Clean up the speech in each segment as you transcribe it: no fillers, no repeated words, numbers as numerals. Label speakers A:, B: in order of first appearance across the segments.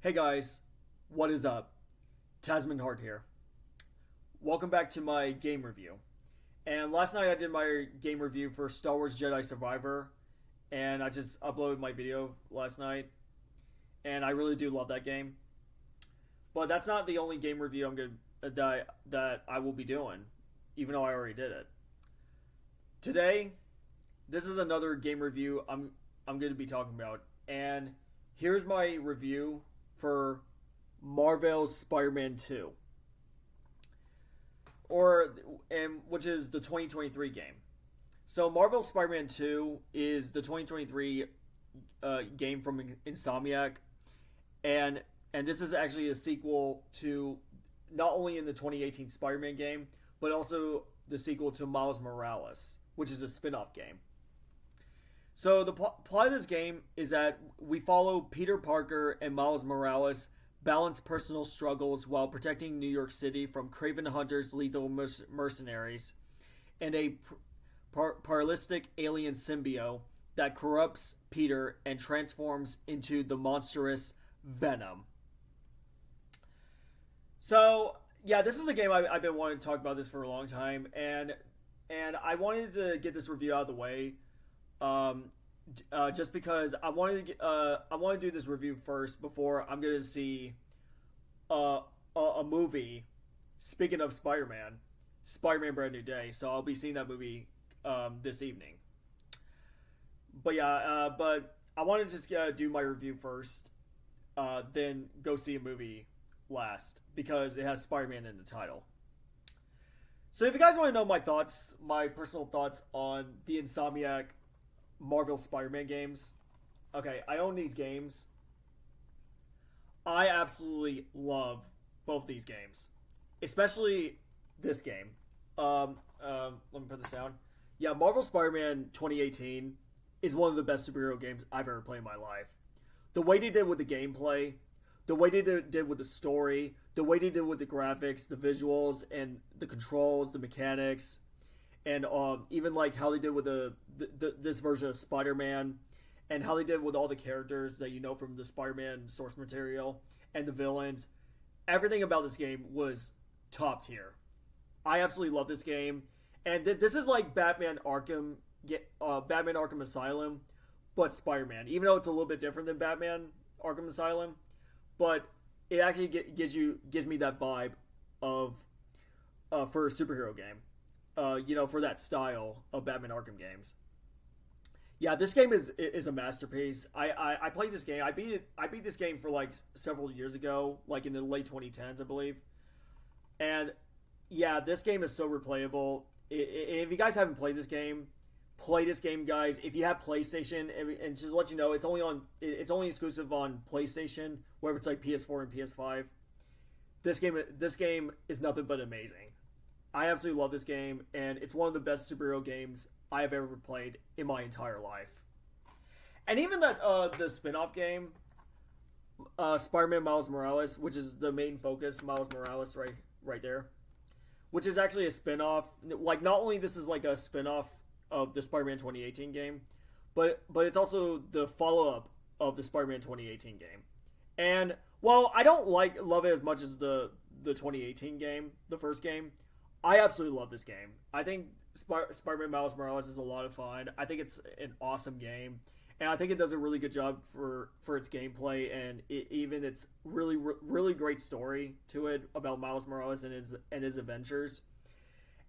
A: Hey guys, what is up? Tasman Hart here. Welcome back to my game review. And last night I did my game review for Star Wars Jedi Survivor, and I just uploaded my video last night, and I really do love that game. But that's not the only game review that I will be doing, even though I already did it. Today, this is another game review I'm going to be talking about, and here's my review for Marvel's Spider-Man 2, which is the 2023 game. So Marvel's Spider-Man 2 is the 2023 game from Insomniac, and and this is actually a sequel to not only in the 2018 Spider-Man game, but also the sequel to Miles Morales, which is a spin-off game. So the plot of this game is that we follow Peter Parker and Miles Morales balance personal struggles while protecting New York City from Craven Hunter's lethal mercenaries and a paralistic alien symbiote that corrupts Peter and transforms into the monstrous Venom. So yeah, this is a game I've been wanting to talk about this for a long time, and I wanted to get this review out of the way, um, just because I want to do this review first before I'm going to see a movie. Speaking of Spider-Man Brand New Day. So I'll be seeing that movie this evening. But yeah, but I want to just do my review first, then go see a movie last because it has Spider-Man in the title. So if you guys want to know my thoughts, my personal thoughts on the Insomniac Marvel Spider-Man games, okay, I own these games. I absolutely love both these games, especially this game. Let me put this down. Yeah, Marvel Spider-Man 2018 is one of the best superhero games I've ever played in my life. The way they did with the gameplay, the way they did with the story, the way they did with the graphics, the visuals, and the controls, the mechanics, and even like how they did with this version of Spider-Man, and how they did with all the characters that you know from the Spider-Man source material and the villains. Everything about this game was top tier. I absolutely love this game, and this is like Batman Arkham Asylum, but Spider-Man. Even though it's a little bit different than Batman Arkham Asylum, but it actually gives me that vibe of for a superhero game. For that style of Batman Arkham games. Yeah, this game is a masterpiece. I played this game. I beat this game for like several years ago, like in the late 2010s, I believe. And yeah, this game is so replayable. If you guys haven't played this game, play this game, guys. If you have PlayStation, and just to let you know, it's only exclusive on PlayStation, whether it's like PS4 and PS5. This game is nothing but amazing. I absolutely love this game, and it's one of the best superhero games I have ever played in my entire life. And even that the spin-off game, Spider-Man Miles Morales, which is the main focus, Miles Morales right there, which is actually a spin-off. Like, not only this is like a spin-off of the Spider-Man 2018 game, but it's also the follow-up of the Spider-Man 2018 game. And while I don't love it as much as the 2018 game, the first game, I absolutely love this game. I think Spider-Man Miles Morales is a lot of fun. I think it's an awesome game, and I think it does a really good job for its gameplay and even its really great story to it about Miles Morales and his adventures.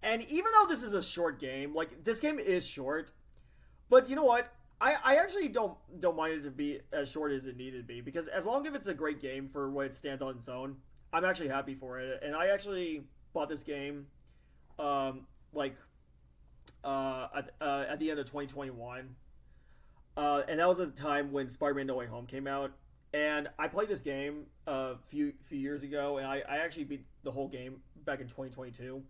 A: And even though this is a short game, like this game is short, but you know what? I actually don't mind it to be as short as it needed to be, because as long as it's a great game for what it stands on its own, I'm actually happy for it. And I actually bought this game like at the end of 2021, and that was a time when Spider-Man: No Way Home came out, and I played this game a few years ago, and I actually beat the whole game back in 2022.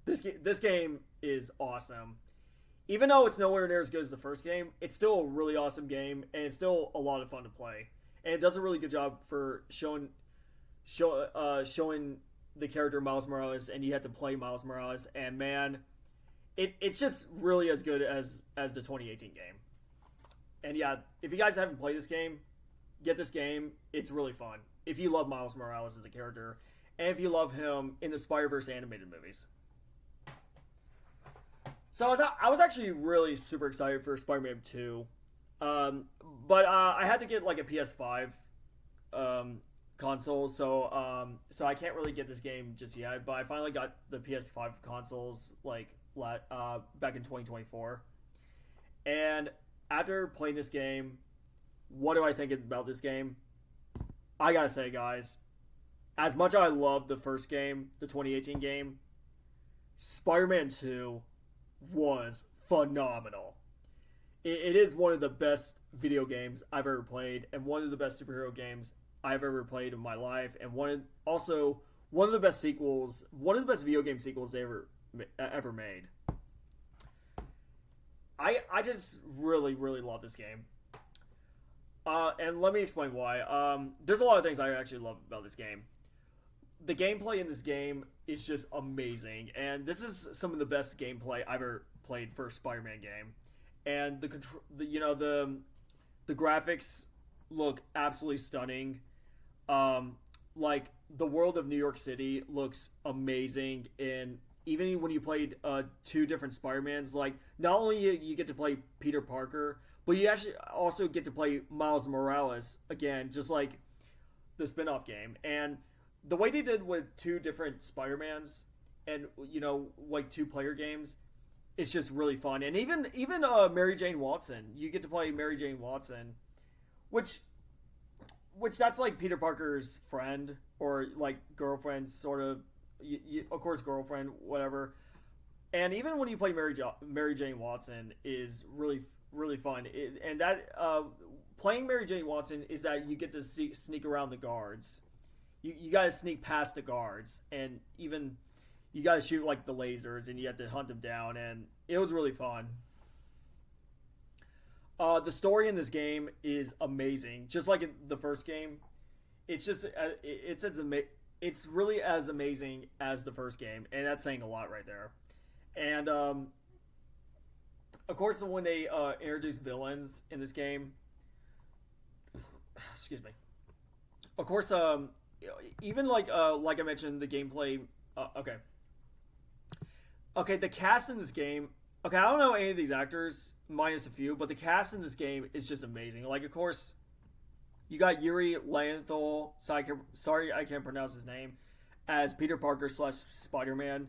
A: This game is awesome. Even though it's nowhere near as good as the first game, it's still a really awesome game, and it's still a lot of fun to play. And it does a really good job for showing the character Miles Morales, and you have to play Miles Morales. And man, it's just really as good as the 2018 game. And yeah, if you guys haven't played this game, get this game. It's really fun. If you love Miles Morales as a character, and if you love him in the Spider-Verse animated movies. So I was actually really super excited for Spider-Man 2. But I had to get like a PS5 console, so I can't really get this game just yet. But I finally got the PS5 consoles like back in 2024. And after playing this game, what do I think about this game? I gotta say, guys, as much as I loved the first game, the 2018 game, Spider-Man 2 was phenomenal. It is one of the best video games I've ever played, and one of the best superhero games I've ever played in my life, and also one of the best sequels, one of the best video game sequels they ever made. I just really, really love this game. And let me explain why. There's a lot of things I actually love about this game. The gameplay in this game is just amazing, and this is some of the best gameplay I've ever played for a Spider-Man game. And the graphics look absolutely stunning. Like the world of New York City looks amazing, and even when you played two different Spider-Mans, like not only you get to play Peter Parker, but you actually also get to play Miles Morales again, just like the spin-off game. And the way they did with two different Spider-Mans and like two-player games, it's just really fun. And even Mary Jane Watson, you get to play Mary Jane Watson, which that's like Peter Parker's friend or like girlfriend, sort of. Of course, girlfriend, whatever. And even when you play Mary Jane Watson is really, really fun. And that playing Mary Jane Watson is that you get to sneak around the guards. You got to sneak past the guards, and even you got to shoot like the lasers, and you have to hunt them down. And it was really fun. The story in this game is amazing, just like in the first game. It's just it's really as amazing as the first game, and that's saying a lot right there. And of course, when they introduce villains in this game, excuse me. Of course, even like I mentioned, the gameplay. Okay, the cast in this game. Okay, I don't know any of these actors, minus a few, but the cast in this game is just amazing. Like, of course, you got Yuri Lowenthal, sorry I can't pronounce his name, as Peter Parker / Spider-Man.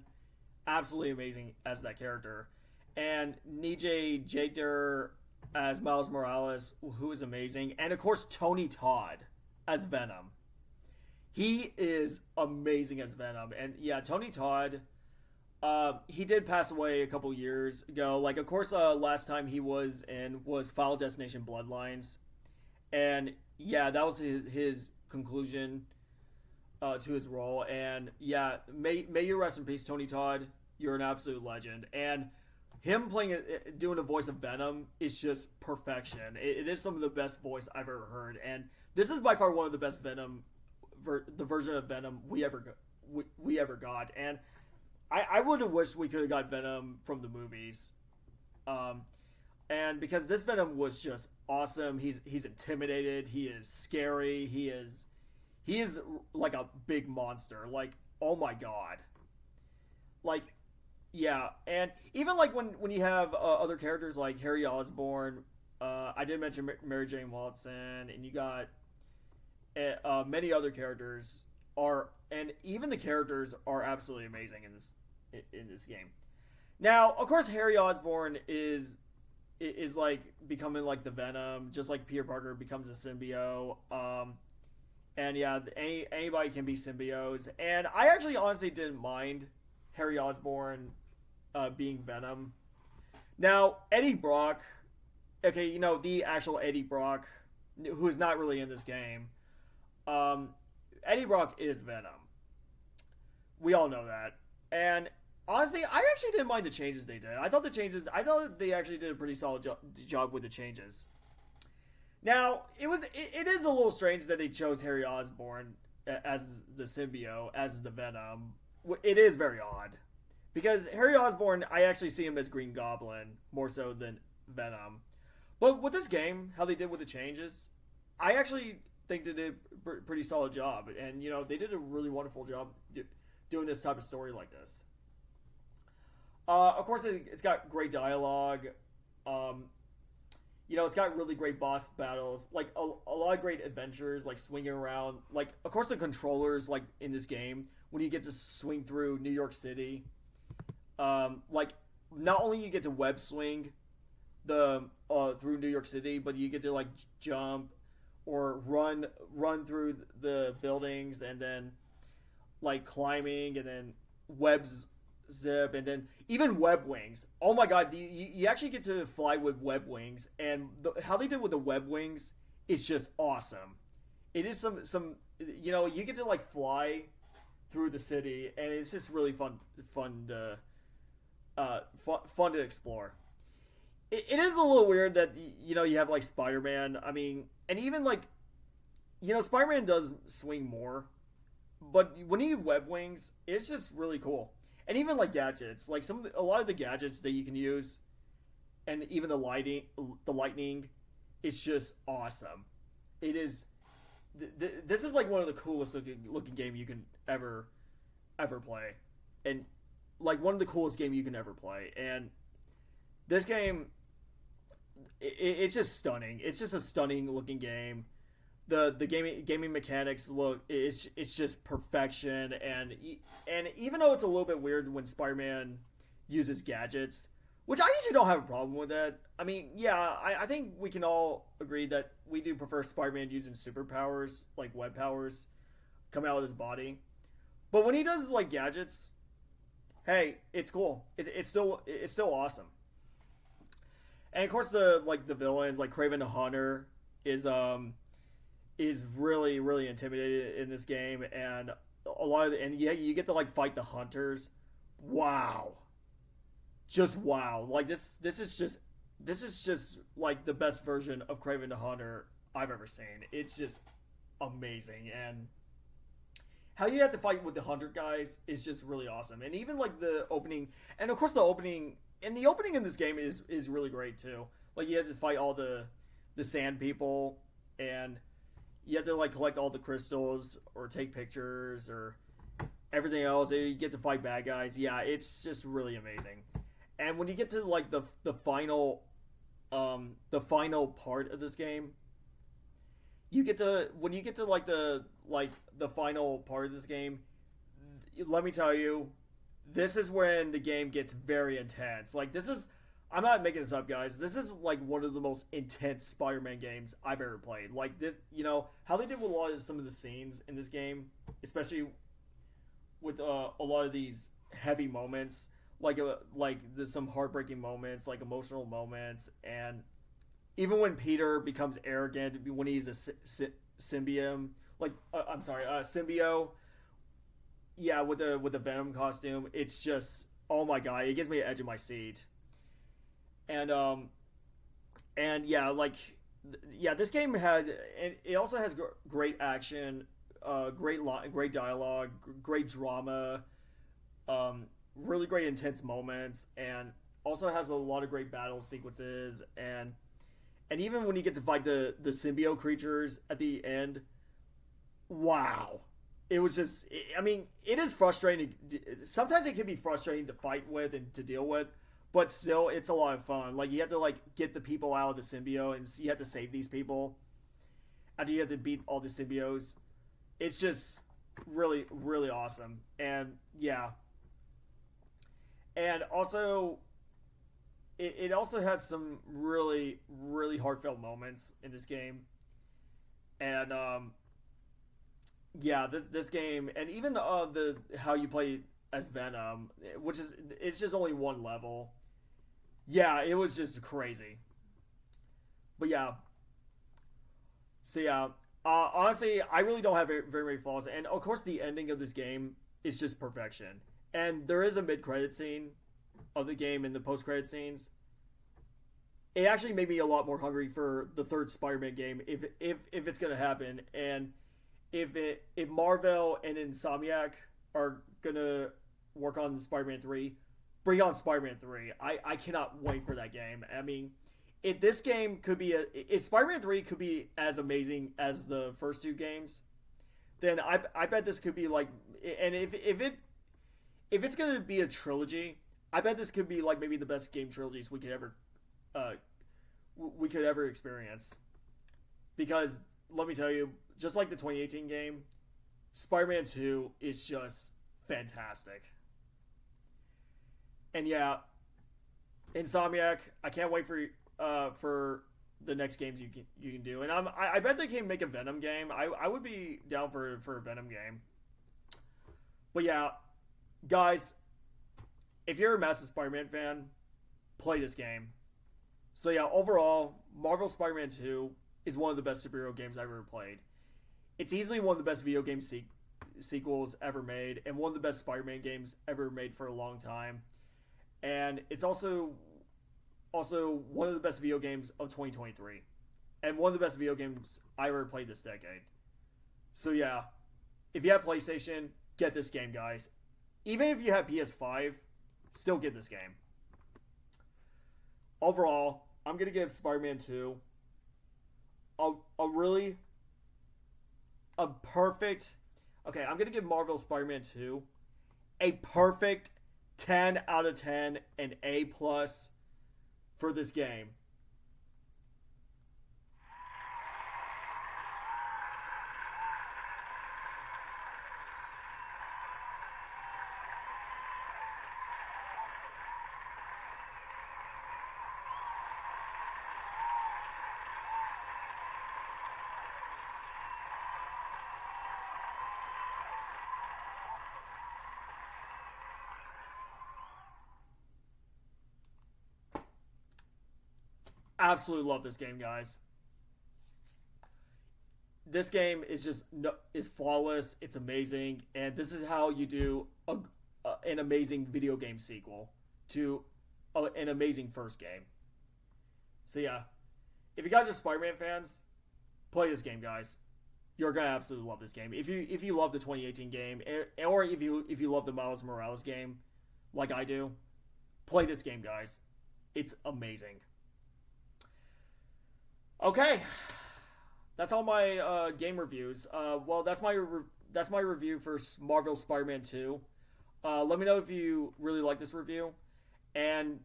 A: Absolutely amazing as that character. And Nijay Jagder as Miles Morales, who is amazing. And, of course, Tony Todd as Venom. He is amazing as Venom. And, yeah, Tony Todd... he did pass away a couple years ago. Like, of course, last time he was in was Final Destination Bloodlines. And, yeah, that was his conclusion to his role. And, yeah, may you rest in peace, Tony Todd. You're an absolute legend. And him doing a voice of Venom is just perfection. It is some of the best voice I've ever heard. And this is by far one of the best Venom, the version of Venom we ever got. And I would have wished we could have got Venom from the movies. And because this Venom was just awesome. He's intimidated. He is scary. He is like a big monster. Like, oh my god. Like, yeah. And even like when you have other characters like Harry Osborn, I did mention Mary Jane Watson, and you got many other characters and even the characters are absolutely amazing in this game. Now, of course, Harry Osborn is like becoming like the Venom, just like Peter Parker becomes a symbiote. And yeah, anybody can be symbiotes. And I actually honestly didn't mind Harry Osborn being Venom. Now, Eddie Brock, okay, the actual Eddie Brock, who is not really in this game. Eddie Brock is Venom. We all know that. And honestly, I actually didn't mind the changes they did. I thought they actually did a pretty solid job with the changes. Now, it is a little strange that they chose Harry Osborn as the symbiote, as the Venom. It is very odd. Because Harry Osborn, I actually see him as Green Goblin more so than Venom. But with this game, how they did with the changes, I actually think they did a pretty solid job, and they did a really wonderful job doing this type of story like this. Of course, it's got great dialogue. Um, it's got really great boss battles, like a lot of great adventures, like swinging around. Like, of course, the controllers, like in this game, when you get to swing through New York City, like not only you get to web swing the through New York City, but you get to like jump or run through the buildings, and then like climbing, and then webs zip, and then even web wings. Oh my god, you actually get to fly with web wings, and how they did with the web wings is just awesome. It is some you get to like fly through the city, and it's just really fun to explore. It is a little weird that you have like Spider-Man. I mean, and even like Spider-Man does swing more, but when you web wings, it's just really cool. And even like gadgets, like a lot of the gadgets that you can use, and even the lightning, is just awesome. It is. This is like one of the coolest looking game you can ever play, and like one of the coolest game you can ever play. And this game, it's just stunning. It's just a stunning looking game. The gaming mechanics look, it's just perfection. And even though it's a little bit weird when Spider-Man uses gadgets, which I usually don't have a problem with that. I mean, yeah, I think we can all agree that we do prefer Spider-Man using superpowers, like web powers, come out of his body. But when he does like gadgets, hey, it's cool. It's still awesome. And of course, the villains, like Kraven the Hunter is really really intimidated in this game. And a lot of and yeah, you get to like fight the hunters. Wow, just wow. Like this is just like the best version of Kraven the Hunter I've ever seen. It's just amazing. And how you have to fight with the hunter guys is just really awesome. And even like the opening, and of course the opening in this game is really great too. Like you have to fight all the sand people, and you have to like collect all the crystals or take pictures or everything else. You get to fight bad guys. Yeah, it's just really amazing. And when you get to like the final part of this game, when you get to the final part of this game, let me tell you, this is when the game gets very intense. Like this is, I'm not making this up, guys. This is like one of the most intense Spider-Man games I've ever played. Like this, how they did with a lot of some of the scenes in this game, especially with a lot of these heavy moments, like there's some heartbreaking moments, like emotional moments, and even when Peter becomes arrogant when he's a symbiote, like I'm sorry, symbiote. Yeah, with the Venom costume, it's just, oh my god, it gives me an edge of my seat. And yeah, yeah, this game and it also has great action, great dialogue, great drama, really great intense moments, and also has a lot of great battle sequences. And even when you get to fight the symbiote creatures at the end, wow. It was just, I mean, it is frustrating. Sometimes it can be frustrating to fight with and to deal with, but still, it's a lot of fun. Like, you have to, like, get the people out of the symbiote, and you have to save these people after you have to beat all the symbiotes. It's just really, really awesome. And, yeah. And also, it also had some really, really heartfelt moments in this game. And, yeah, this game, and even the how you play as Venom, which is, it's just only one level. Yeah, it was just crazy. But yeah, so yeah, honestly, I really don't have very many flaws, and of course, the ending of this game is just perfection. And there is a mid credit scene of the game and the post credit scenes. It actually made me a lot more hungry for the third Spider-Man game if it's gonna happen. And if Marvel and Insomniac are gonna work on Spider-Man 3, bring on Spider-Man 3. I cannot wait for that game. I mean, if this game could be if Spider-Man 3 could be as amazing as the first two games, then I bet this could be like, and if it's gonna be a trilogy, I bet this could be like maybe the best game trilogies uh we could ever experience. Because let me tell you, just like the 2018 game, Spider-Man 2 is just fantastic. And yeah, Insomniac, I can't wait for the next games you can do. And I bet they can make a Venom game. I would be down for a Venom game. But yeah, guys, if you're a massive Spider-Man fan, play this game. So yeah, overall, Marvel Spider-Man 2 is one of the best superhero games I've ever played. It's easily one of the best video game sequels ever made, and one of the best Spider-Man games ever made for a long time. And it's also one of the best video games of 2023, and one of the best video games I ever played this decade. So yeah, if you have PlayStation, get this game, guys. Even if you have PS5, still get this game. Overall, I'm gonna give Spider-Man 2 a really a perfect. Okay, I'm gonna give Marvel Spider-Man 2 a perfect 10 out of 10 and A plus for this game. Absolutely love this game, guys. This game is just is flawless. It's amazing, and this is how you do an amazing video game sequel to an amazing first game. So yeah, if you guys are Spider-Man fans, play this game, guys. You're gonna absolutely love this game. If you love the 2018 game, or if you love the Miles Morales game, like I do, play this game, guys. It's amazing. Okay, that's all my game reviews. Well, that's my review for Marvel Spider-Man 2. Let me know if you really like this review. And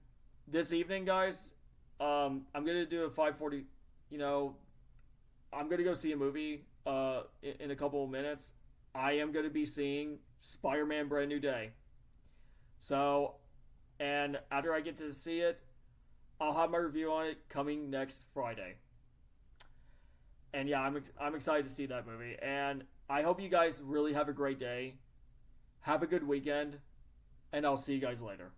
A: this evening, guys, I'm gonna do a 5:40. You know, I'm gonna go see a movie. In a couple of minutes, I am gonna be seeing Spider-Man: Brand New Day. So, and after I get to see it, I'll have my review on it coming next Friday. And yeah, I'm excited to see that movie. And I hope you guys really have a great day. Have a good weekend. And I'll see you guys later.